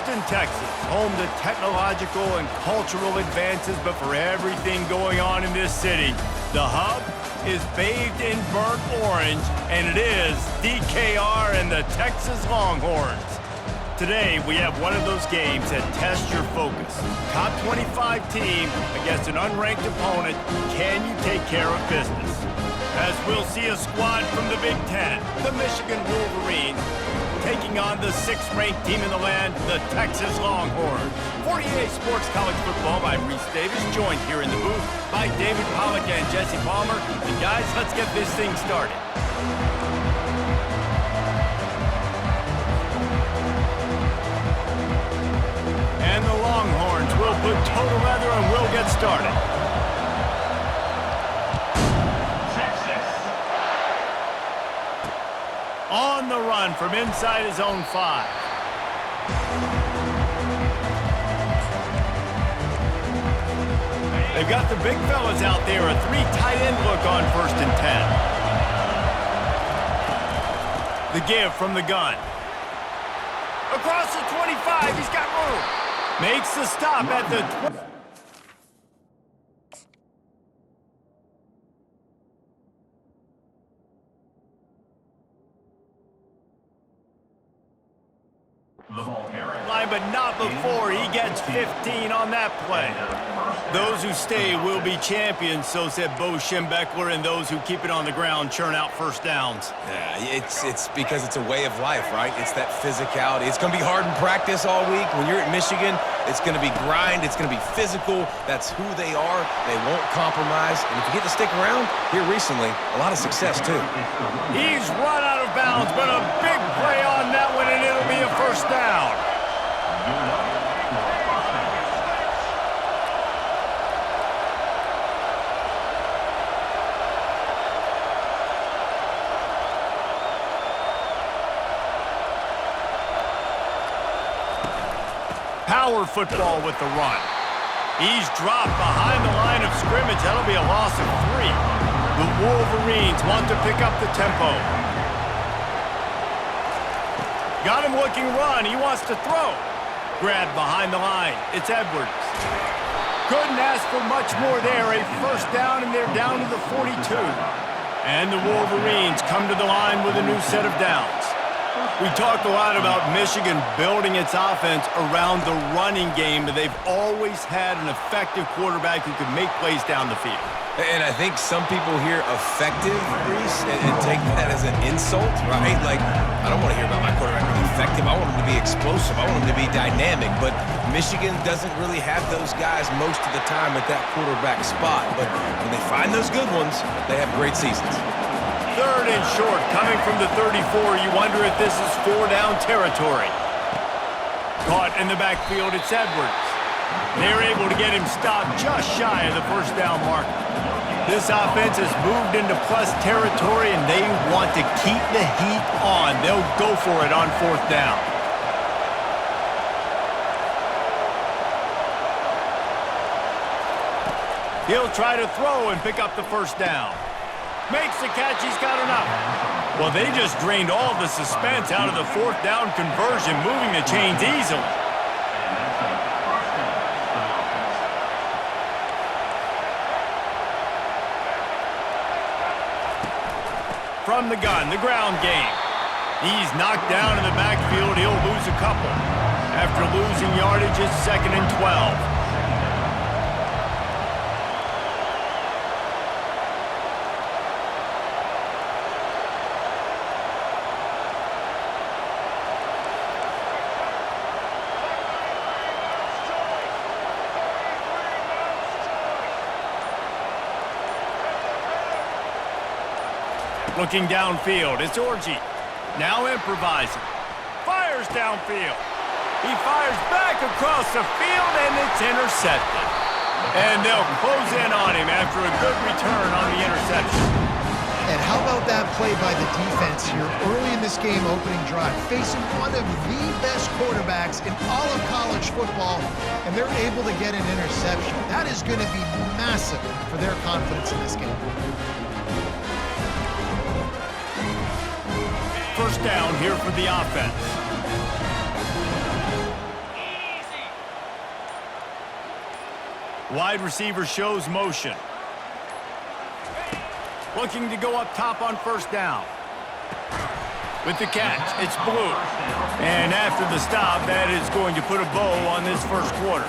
Houston, Texas, home to technological and cultural advances, but for everything going on in this city, the hub is bathed in burnt orange, and it is DKR and the Texas Longhorns. Today, we have one of those games that tests your focus. Top 25 team against an unranked opponent. Can you take care of business? As we'll see a squad from the Big Ten, the Michigan Wolverines, taking on the 6th-ranked team in the land, the Texas Longhorns. 48 Sports College Football, I'm Reese Davis, joined here in the booth by David Pollack and Jesse Palmer. And guys, let's get this thing started. And the Longhorns will put total leather and we'll get started. On the run from inside his own 5. They've got the big fellas out there, a 3 tight end look on 1st and 10. The give from the gun. Across the 25, he's got room. Makes the stop at the 20. Line, but not before he gets 15 on that play. Those who stay will be champions, so said Bo Schembechler, and those who keep it on the ground churn out first downs. Yeah, it's because it's a way of life, right? It's that physicality. It's going to be hard in practice all week. When you're at Michigan, it's going to be grind. It's going to be physical. That's who they are. They won't compromise. And if you get to stick around, here recently, a lot of success, too. He's run out of bounds, but a big play on that one, and it'll be a first down. Power football with the run. He's dropped behind the line of scrimmage. That'll be a loss of 3. The Wolverines want to pick up the tempo. Got him looking run. He wants to throw. Grabbed behind the line. It's Edwards. Couldn't ask for much more there. A first down, and they're down to the 42. And the Wolverines come to the line with a new set of downs. We talk a lot about Michigan building its offense around the running game, but they've always had an effective quarterback who can make plays down the field. And I think some people hear effective, Reese, and take that as an insult, right? Like, I don't want to hear about my quarterback being effective. I want him to be explosive. I want him to be dynamic. But Michigan doesn't really have those guys most of the time at that quarterback spot. But when they find those good ones, they have great seasons. 3rd and short, coming from the 34. You wonder if this is 4-down territory. Caught in the backfield, it's Edwards. They're able to get him stopped just shy of the first down mark. This offense has moved into plus territory, and they want to keep the heat on. They'll go for it on 4th down. He'll try to throw and pick up the first down. Makes the catch, he's got enough. Well, they just drained all the suspense out of the 4th down conversion, moving the chains easily. From the gun, the ground game. He's knocked down in the backfield. He'll lose a couple. After losing yardage, it's 2nd and 12. Looking downfield, it's Orji. Now improvising. Fires downfield. He fires back across the field, and it's intercepted. And they'll close in on him after a good return on the interception. And how about that play by the defense here early in this game opening drive, facing one of the best quarterbacks in all of college football, and they're able to get an interception. That is going to be massive for their confidence in this game. First down here for the offense. Wide receiver shows motion. Looking to go up top on first down. With the catch, it's Blue. And after the stop, that is going to put a bow on this first quarter.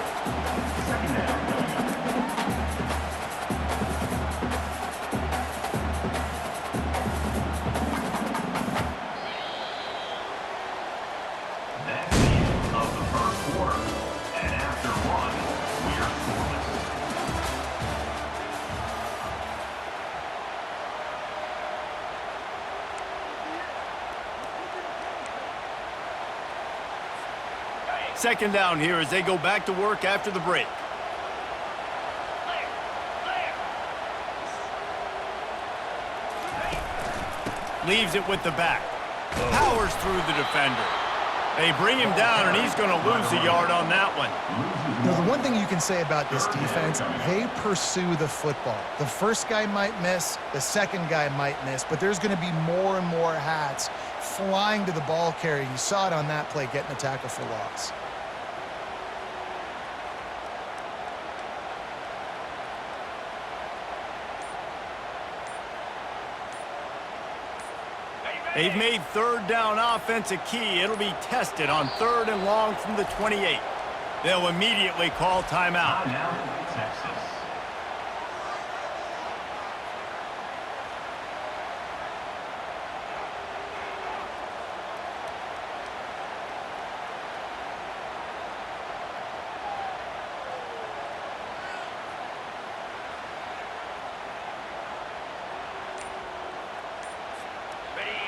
That's the end of the first quarter. And after one, we are scoreless. Second down here as they go back to work after the break. Leaves it with the back. Powers through the defender. They bring him down, and he's going to lose a yard on that one. Now, the one thing you can say about this defense, they pursue the football. The first guy might miss, the second guy might miss, but there's going to be more and more hats flying to the ball carrier. You saw it on that play, getting a tackle for loss. They've made third down offense a key. It'll be tested on 3rd and long from the 28. They'll immediately call timeout. Timeout, Texas.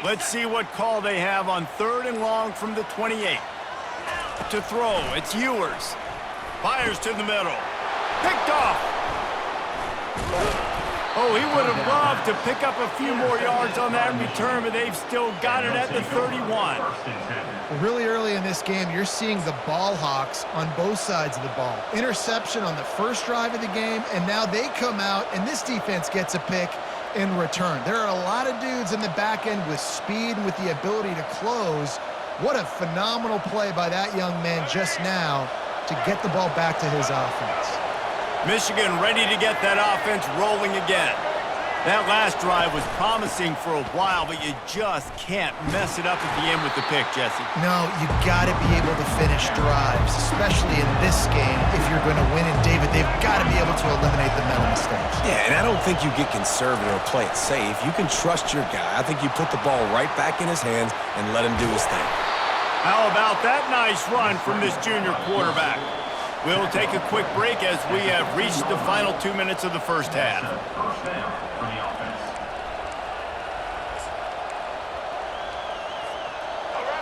Let's see what call they have on 3rd and long from the 28. To throw, it's Ewers. Fires to the middle. Picked off. Oh, he would have loved to pick up a few more yards on that return, but they've still got it at the 31. Really early in this game, you're seeing the ball hawks on both sides of the ball. Interception on the first drive of the game, and now they come out, and this defense gets a pick in return. There are a lot of dudes in the back end with speed and with the ability to close. What a phenomenal play by that young man just now to get the ball back to his offense. Michigan ready to get that offense rolling again. That last drive was promising for a while, but you just can't mess it up at the end with the pick, Jesse. No, you got to be able to finish drives, especially in this game. If you're going to win, and David, they've got to be able to eliminate the mental mistakes. Yeah, and I don't think you get conservative or play it safe. You can trust your guy. I think you put the ball right back in his hands and let him do his thing. How about that nice run from this junior quarterback? We'll take a quick break as we have reached the final 2 minutes of the first half. First down for the offense.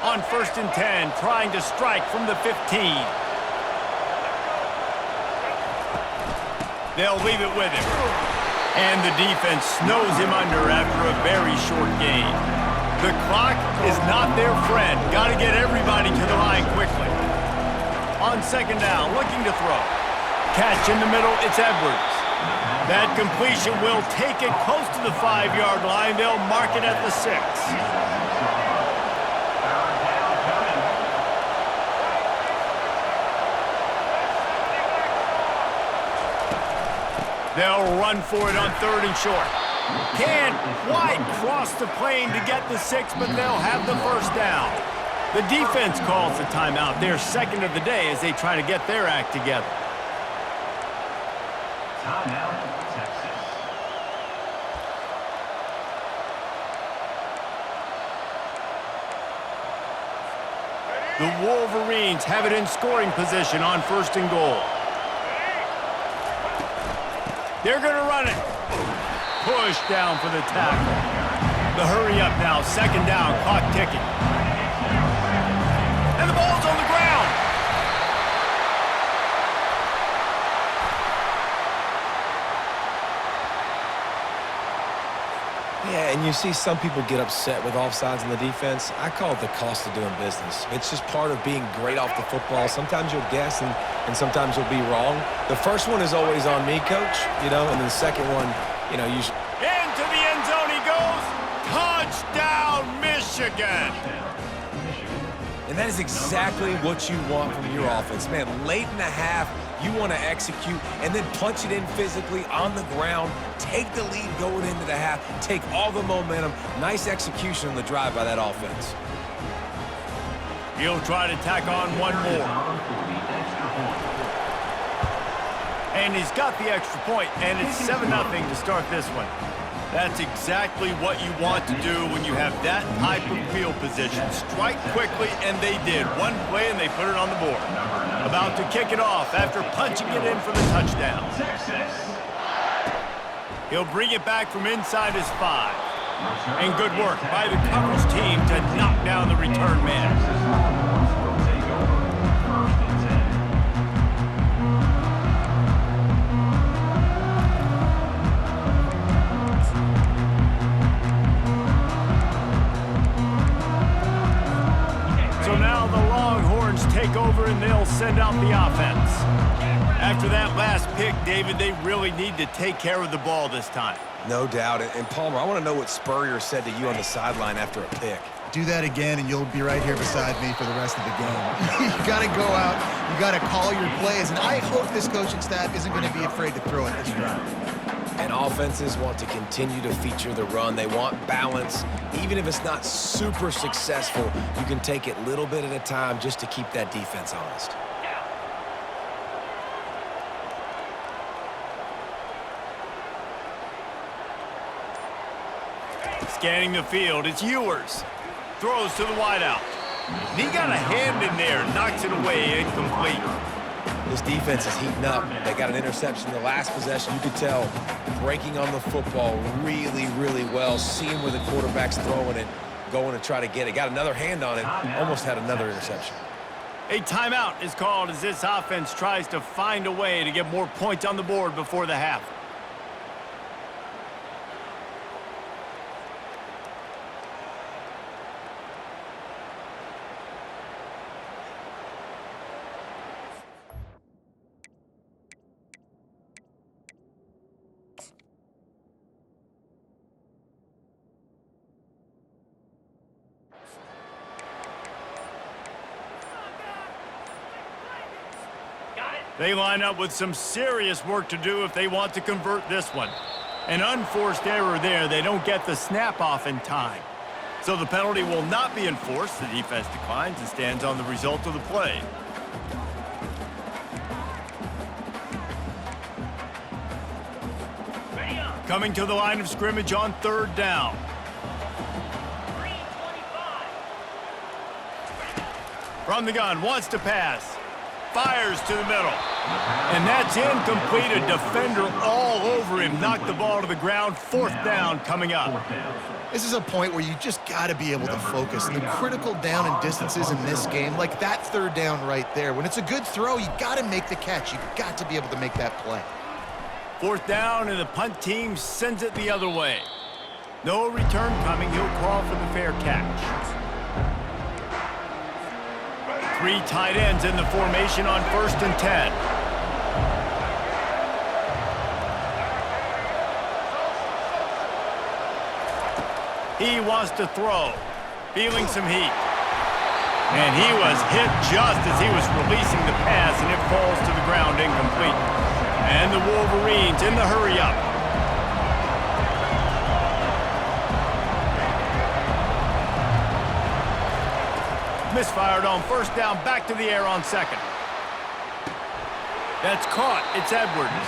On 1st and 10, trying to strike from the 15. They'll leave it with him. And the defense snows him under after a very short gain. The clock is not their friend. Got to get everybody to the line quickly. On 2nd down, looking to throw. Catch in the middle, it's Edwards. That completion will take it close to the 5-yard line. They'll mark it at the 6. They'll run for it on 3rd and short. Can't quite cross the plane to get the 6, but they'll have the first down. The defense calls the timeout, their second of the day, as they try to get their act together. Timeout, Texas. The Wolverines have it in scoring position on 1st and goal. They're going to run it. Push down for the tackle. The hurry up now, 2nd down, clock ticking. And the ball's on the ground. Yeah, and you see some people get upset with offsides in the defense. I call it the cost of doing business. It's just part of being great off the football. Sometimes you'll guess and sometimes you'll be wrong. The first one is always on me, Coach, and then the second one, you should. Into the end zone he goes. Touchdown, Michigan. And that is exactly what you want from your offense. Man, late in the half, You want to execute and then punch it in physically on the ground, take the lead going into the half, take all the momentum. Nice execution on the drive by that offense. He'll try to tack on one more. And he's got the extra point, and it's 7-0 to start this one. That's exactly what you want to do when you have that type of field position. Strike quickly, and they did. One play, and they put it on the board. About to kick it off after punching it in for the touchdown. He'll bring it back from inside his 5. And good work by the coverage team to knock down the return man. Take over and they'll send out the offense. After that last pick, David, they really need to take care of the ball this time. No doubt. And Palmer, I want to know what Spurrier said to you on the sideline after a pick. Do that again, and you'll be right here beside me for the rest of the game. You got to go out. You got to call your plays, and I hope this coaching staff isn't going to be afraid to throw it this drive. And offenses want to continue to feature the run. They want balance. Even if it's not super successful, you can take it little bit at a time just to keep that defense honest. Scanning the field, it's Ewers. Throws to the wideout. He got a hand in there, knocks it away, incomplete. This defense is heating up. They got an interception the last possession. You could tell breaking on the football really, really well. Seeing where the quarterback's throwing it, going to try to get it. Got another hand on it. Almost had another interception. A timeout is called as this offense tries to find a way to get more points on the board before the half. They line up with some serious work to do if they want to convert this one. An unforced error there. They don't get the snap off in time. So the penalty will not be enforced. The defense declines and stands on the result of the play. Coming to the line of scrimmage on 3rd down. From the gun, wants to pass. Fires to the middle. And that's incomplete. A defender all over him. Knocked the ball to the ground. 4th down coming up. This is a point where you just got to be able to focus. The critical down and distances in this game, like that 3rd down right there. When it's a good throw, you got to make the catch. You've got to be able to make that play. 4th down, and the punt team sends it the other way. No return coming. He'll call for the fair catch. 3 tight ends in the formation on 1st and 10. He wants to throw. Feeling some heat. And he was hit just as he was releasing the pass, and it falls to the ground incomplete. And the Wolverines in the hurry-up. Misfired on 1st down, back to the air on 2nd. That's caught. It's Edwards.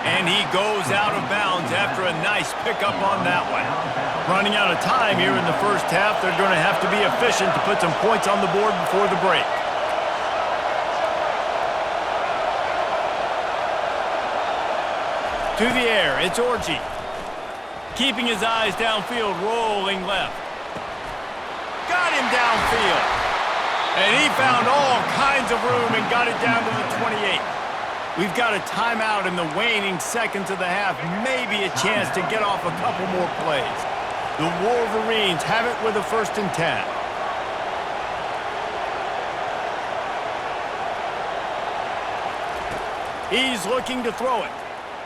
And he goes out of bounds after a nice pickup on that one. Running out of time here in the 1st half. They're going to have to be efficient to put some points on the board before the break. To the air, it's Orji. Keeping his eyes downfield, rolling left. Got him downfield. And he found all kinds of room and got it down to the 28. We've got a timeout in the waning seconds of the half. Maybe a chance to get off a couple more plays. The Wolverines have it with a 1st and 10. He's looking to throw it.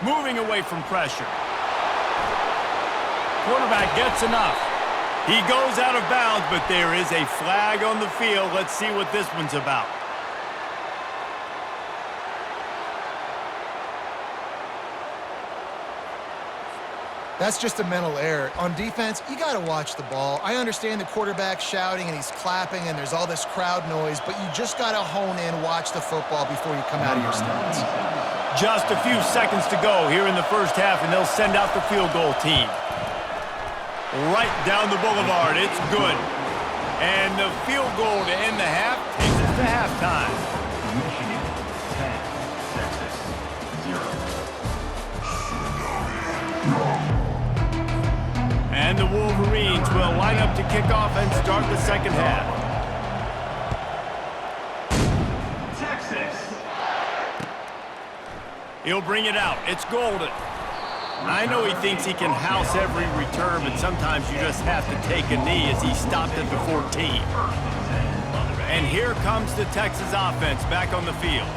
Moving away from pressure. Quarterback gets enough. He goes out of bounds, but there is a flag on the field. Let's see what this one's about. That's just a mental error. On defense, you got to watch the ball. I understand the quarterback shouting and he's clapping and there's all this crowd noise, but you just got to hone in, watch the football before you come out of your stance. Just a few seconds to go here in the first half, and they'll send out the field goal team. Right down the boulevard. It's good. And the field goal to end the half takes us to halftime. Michigan 10, Texas 0. And the Wolverines will line up to kick off and start the second half. Texas. He'll bring it out. It's Golden. I know he thinks he can house every return, but sometimes you just have to take a knee as he stopped at the 14. And here comes the Texas offense back on the field.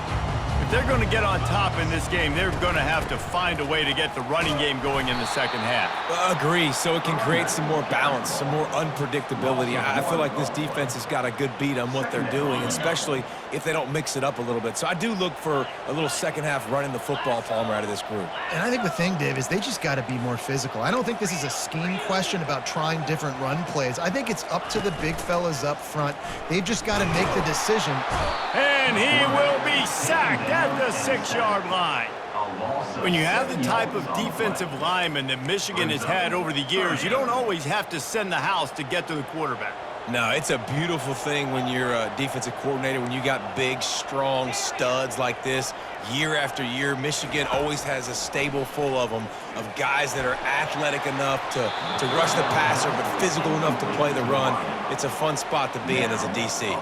If they're going to get on top in this game, they're going to have to find a way to get the running game going in the second half. Agree, so it can create some more balance, some more unpredictability. I feel like this defense has got a good beat on what they're doing, especially if they don't mix it up a little bit. So I do look for a little second half running the football, Palmer, out of this group. And I think the thing, Dave, is they just got to be more physical. I don't think this is a scheme question about trying different run plays. I think it's up to the big fellas up front. They've just got to make the decision. And he will be sacked at the 6-yard line. When you have the type of defensive lineman that Michigan has had over the years, you don't always have to send the house to get to the quarterback. No, it's a beautiful thing when you're a defensive coordinator, when you got big, strong studs like this. Year after year, Michigan always has a stable full of them, of guys that are athletic enough to rush the passer, but physical enough to play the run. It's a fun spot to be in as a DC.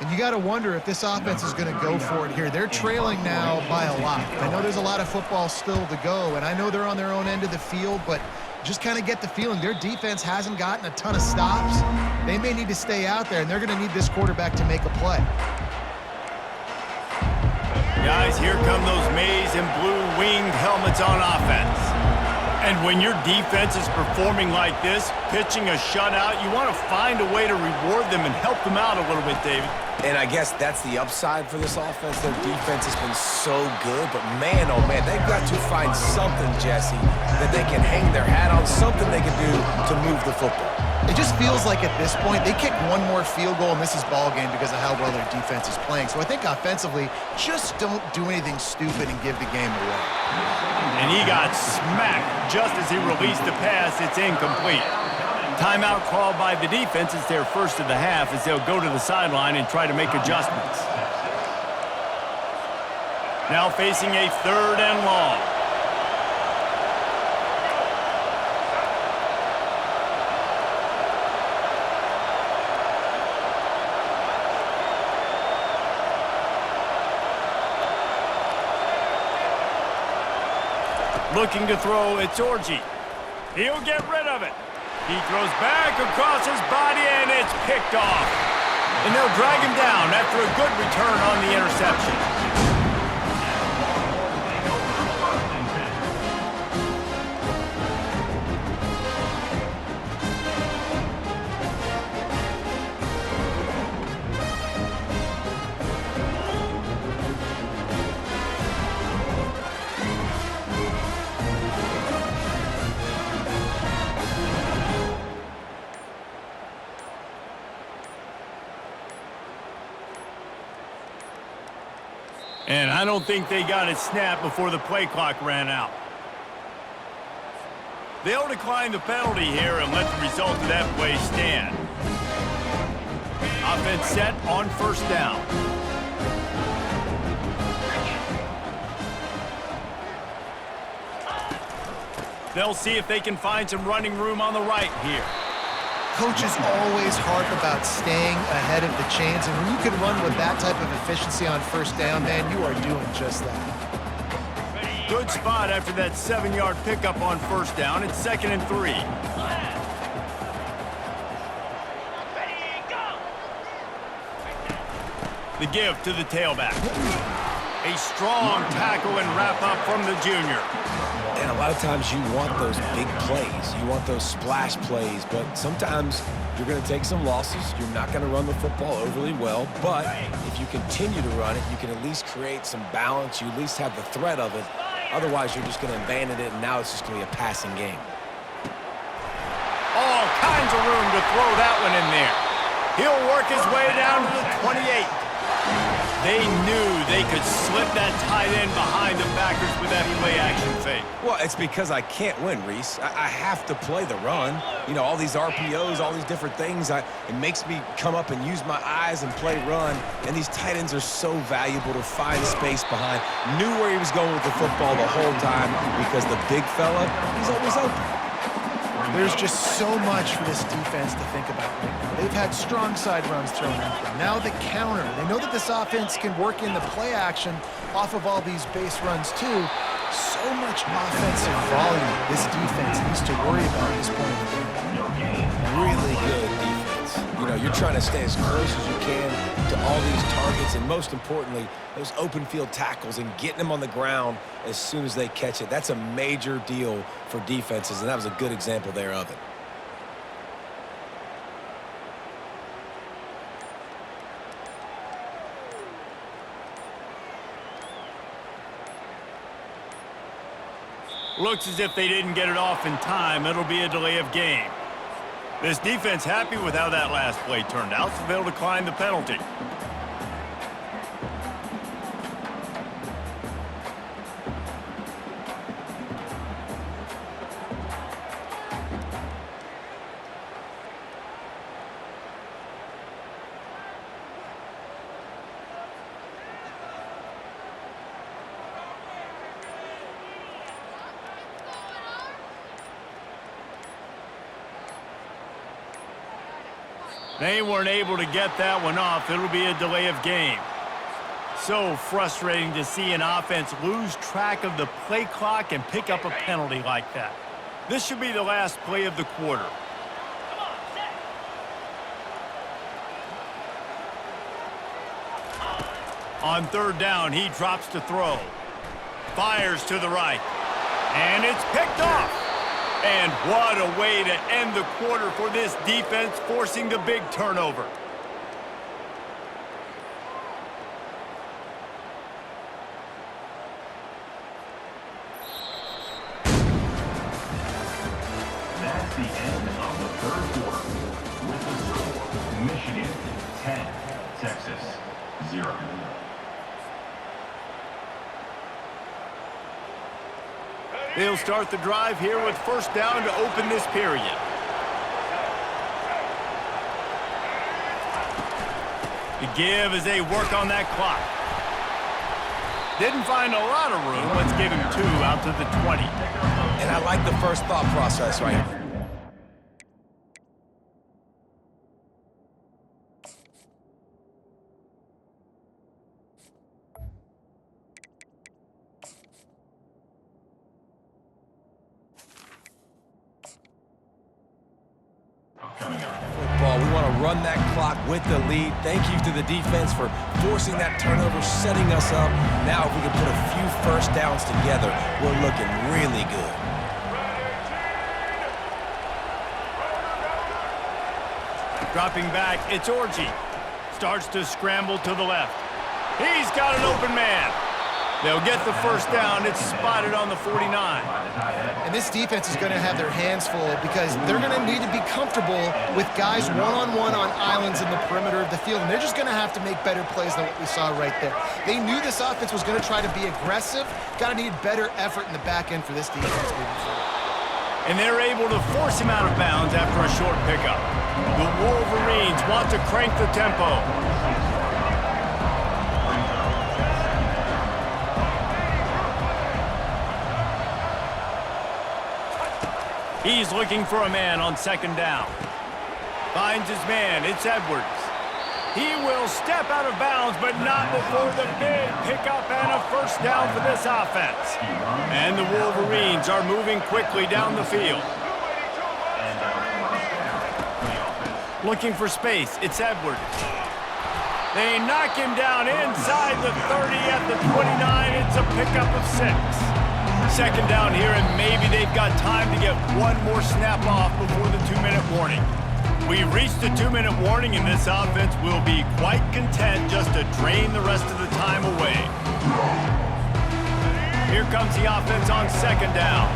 And you got to wonder if this offense is going to go for it here. They're trailing now by a lot. I know there's a lot of football still to go, and I know they're on their own end of the field, but just kind of get the feeling their defense hasn't gotten a ton of stops. They may need to stay out there, and they're going to need this quarterback to make a play. Guys, here come those maize and blue winged helmets on offense. And when your defense is performing like this, pitching a shutout, you want to find a way to reward them and help them out a little bit, David. And I guess that's the upside for this offense. Their defense has been so good, but man, oh man, they've got to find something, Jesse, that they can hang their hat on, something they can do to move the football. It just feels like at this point, they kick one more field goal and this is ball game because of how well their defense is playing. So I think offensively, just don't do anything stupid and give the game away. And he got smacked just as he released the pass. It's incomplete. Timeout called by the defense. It's their first of the half as they'll go to the sideline and try to make adjustments. Now facing a 3rd and long. Looking to throw, it's Orji. He'll get rid of it. He throws back across his body, and it's picked off. And they'll drag him down after a good return on the interception. And I don't think they got it snapped before the play clock ran out. They'll decline the penalty here and let the result of that play stand. Offense set on 1st down. They'll see if they can find some running room on the right here. Coaches always harp about staying ahead of the chains, and when you can run with that type of efficiency on 1st down, man, you are doing just that. Good spot after that 7-yard pickup on 1st down. It's 2nd and 3. The give to the tailback. A strong tackle and wrap up from the junior. And a lot of times you want those big plays. You want those splash plays, but sometimes you're going to take some losses. You're not going to run the football overly well, but if you continue to run it, you can at least create some balance. You at least have the threat of it, Otherwise, you're just going to abandon it, and now it's just going to be a passing game. All kinds of room to throw that one in there. He'll work his way down to the 28. They knew they could slip that tight end behind the backers with that play-action fake. Well, it's because I can't win, Reese. I have to play the run. You know, all these RPOs, all these different things, it makes me come up and use my eyes and play run. And these tight ends are so valuable to find space behind. Knew where he was going with the football the whole time because the big fella, he's always open. There's just so much for this defense to think about right now. They've had strong side runs thrown at them. Now the counter. They know that this offense can work in the play action off of all these base runs too. So much offensive volume this defense needs to worry about at this point in the game. Really good defense. You know, you're trying to stay as close as you can to all these targets, and most importantly, those open field tackles and getting them on the ground as soon as they catch it. That's a major deal for defenses, and that was a good example there of it. Looks as if they didn't get it off in time. It'll be a delay of game. This defense happy with how that last play turned out, so they'll decline the penalty. They weren't able to get that one off. It'll be a delay of game. So frustrating to see an offense lose track of the play clock and pick up a penalty like that. This should be the last play of the quarter. On third down, he drops to throw. Fires to the right. And it's picked off. And what a way to end the quarter for this defense, forcing the big turnover. That's the end of the third quarter. With the score, Michigan 10, Texas 0. They'll start the drive here with first down to open this period. The give as they work on that clock. Didn't find a lot of room. Let's give him 2 out to the 20. And I like the first thought process right here. We want to run that clock with the lead. Thank you to the defense for forcing that turnover, setting us up. Now if we can put a few first downs together, we're looking really good. Dropping back, it's Orji. Starts to scramble to the left. He's got an open man. They'll get the first down. It's spotted on the 49. And this defense is going to have their hands full because they're going to need to be comfortable with guys one-on-one on islands in the perimeter of the field. And they're just going to have to make better plays than what we saw right there. They knew this offense was going to try to be aggressive. Got to need better effort in the back end for this defense moving forward. And they're able to force him out of bounds after a short pickup. The Wolverines want to crank the tempo. He's looking for a man on second down. Finds his man. It's Edwards. He will step out of bounds, but not before the big pickup and a first down for this offense. And the Wolverines are moving quickly down the field. Looking for space. It's Edwards. They knock him down inside the 30 at the 29. It's a pickup of 6. Second down here, and maybe they've got time to get one more snap off before the 2-minute warning. We've reached the 2-minute warning, and this offense will be quite content just to drain the rest of the time away. Here comes the offense on second down.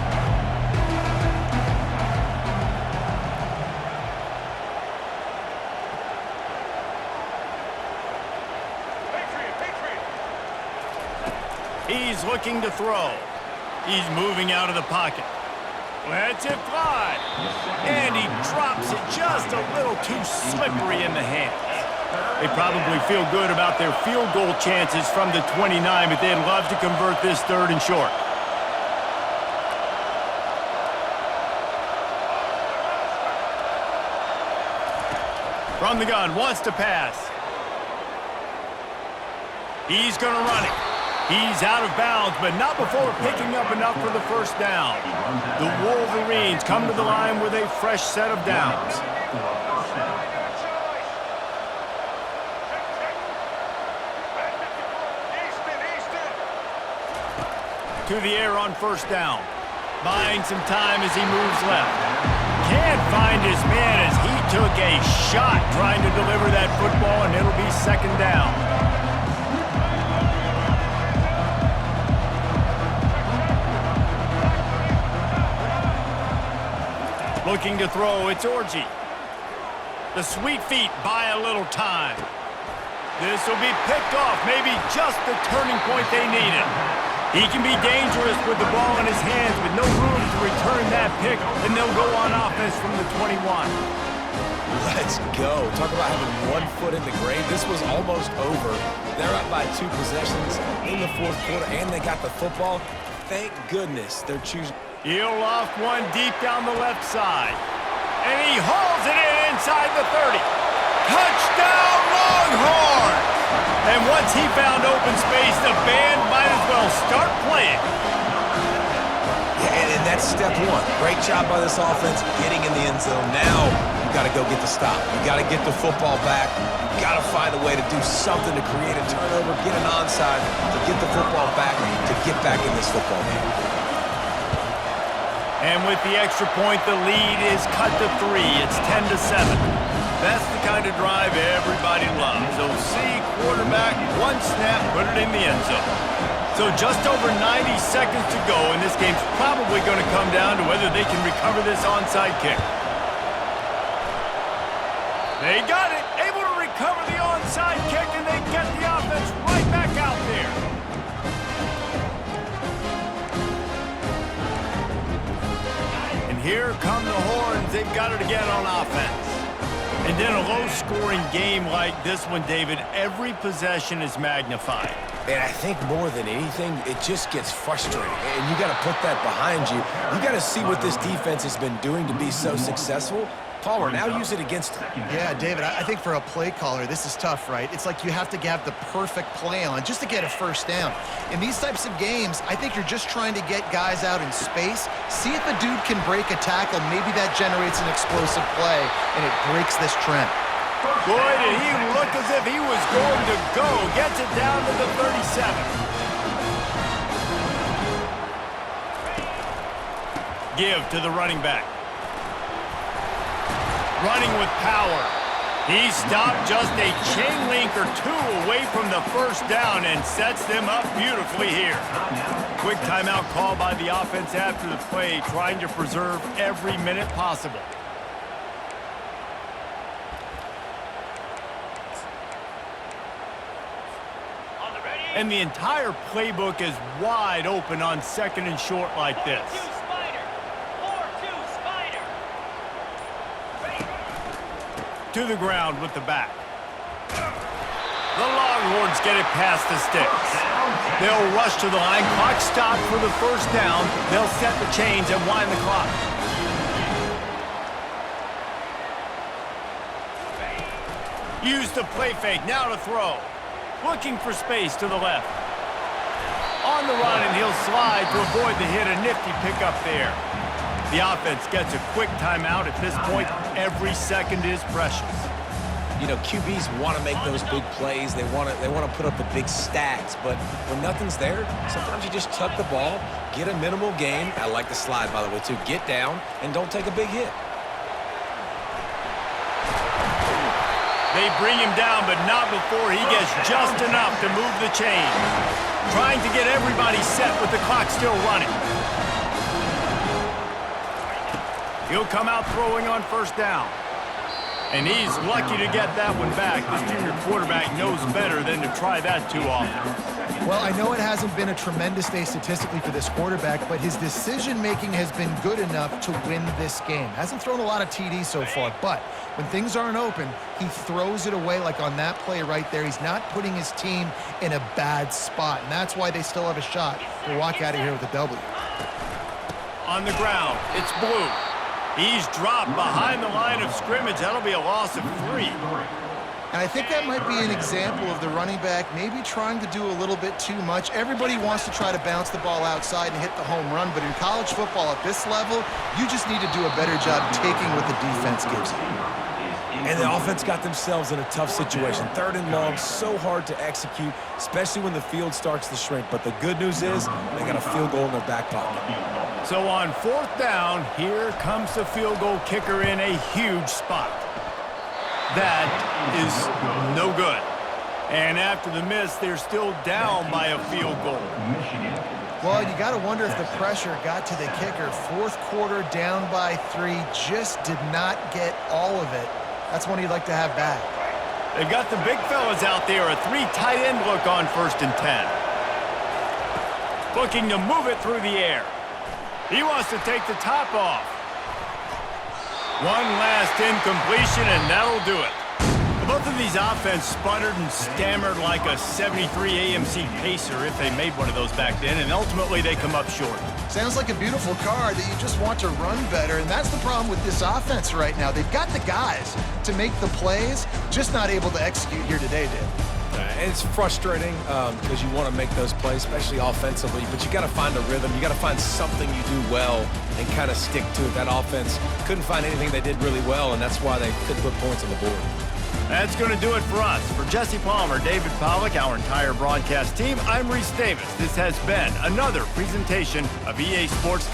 He's looking to throw. He's moving out of the pocket. Lets it fly. And he drops it just a little too slippery in the hands. They probably feel good about their field goal chances from the 29, but they'd love to convert this 3rd and short. From the gun, wants to pass. He's going to run it. He's out of bounds, but not before picking up enough for the first down. The Wolverines come to the line with a fresh set of downs. To the air on first down. Buying some time as he moves left. Can't find his man as he took a shot trying to deliver that football, and it'll be second down. Looking to throw, it's Orji. The sweet feet buy a little time. This will be picked off, maybe just the turning point they needed. He can be dangerous with the ball in his hands with no room to return that pick, and they'll go on offense from the 21. Let's go. Talk about having 1 foot in the grave. This was almost over. They're up by 2 possessions in the 4th quarter, and they got the football. Thank goodness they're choosing. He'll loft one deep down the left side. And he hauls it in inside the 30. Touchdown, Longhorns! And once he found open space, the band might as well start playing. Yeah, and that's step 1. Great job by this offense getting in the end zone. Now you got to go get the stop. You got to get the football back. You got to find a way to do something to create a turnover, get an onside, to get the football back, to get back in this football game. And with the extra point, the lead is cut to 3. It's 10-7. That's the kind of drive everybody loves. OC quarterback, 1 snap, put it in the end zone. So just over 90 seconds to go, and this game's probably going to come down to whether they can recover this onside kick. They got it, able to recover the onside kick, and they get the offense right back out there. Here come the Horns. They've got it again on offense. And in a low-scoring game like this one, David, every possession is magnified. And I think more than anything, it just gets frustrating. And you got to put that behind you. You got to see what this defense has been doing to be so successful. Palmer, now use it against him. Yeah, David, I think for a play caller, this is tough, right? It's like you have to have the perfect play on just to get a first down. In these types of games, I think you're just trying to get guys out in space, see if a dude can break a tackle. Maybe that generates an explosive play, and it breaks this trend. Boy, did he look as if he was going to go. Gets it down to the 37. Give to the running back. Running with power. He stopped just a chain link or 2 away from the first down and sets them up beautifully here. Quick timeout call by the offense after the play, trying to preserve every minute possible. And the entire playbook is wide open on 2nd and short like this. To the ground with the back. The Longhorns get it past the sticks. They'll rush to the line. Clock stopped for the first down. They'll set the chains and wind the clock. Use the play fake. Now to throw. Looking for space to the left. On the run, and he'll slide to avoid the hit. A nifty pickup there. The offense gets a quick timeout. At this point, every second is precious. You know, QBs want to make those big plays. They want to put up the big stats. But when nothing's there, sometimes you just tuck the ball, get a minimal gain. I like the slide, by the way, too. Get down and don't take a big hit. They bring him down, but not before he gets just enough to move the chains. Trying to get everybody set with the clock still running. He'll come out throwing on first down. And he's lucky to get that one back. This junior quarterback knows better than to try that too often. Well, I know it hasn't been a tremendous day statistically for this quarterback, but his decision-making has been good enough to win this game. Hasn't thrown a lot of TDs so far, but when things aren't open, he throws it away like on that play right there. He's not putting his team in a bad spot, and that's why they still have a shot to walk out of here with a W. On the ground, it's Blue. He's dropped behind the line of scrimmage. That'll be a loss of 3. And I think that might be an example of the running back maybe trying to do a little bit too much. Everybody wants to try to bounce the ball outside and hit the home run, but in college football at this level, you just need to do a better job taking what the defense gives you. And the offense got themselves in a tough situation. 3rd and long, so hard to execute, especially when the field starts to shrink. But the good news is they got a field goal in their back pocket. So on 4th down, here comes the field goal kicker in a huge spot. That is no good. And after the miss, they're still down by a field goal. Well, you got to wonder if the pressure got to the kicker. 4th quarter, down by 3, just did not get all of it. That's one you'd like to have back. They've got the big fellas out there, a 3 tight end look on 1st and 10. Looking to move it through the air. He wants to take the top off. One last incompletion, and that'll do it. Both of these offenses sputtered and stammered like a 73 AMC Pacer if they made one of those back then, and ultimately they come up short. Sounds like a beautiful car that you just want to run better, and that's the problem with this offense right now. They've got the guys to make the plays, just not able to execute here today, Dave. It's frustrating because you want to make those plays, especially offensively, but you got to find a rhythm. You got to find something you do well and kind of stick to it. That offense couldn't find anything they did really well, and that's why they couldn't put points on the board. That's going to do it for us. For Jesse Palmer, David Pollack, our entire broadcast team, I'm Reese Davis. This has been another presentation of EA Sports.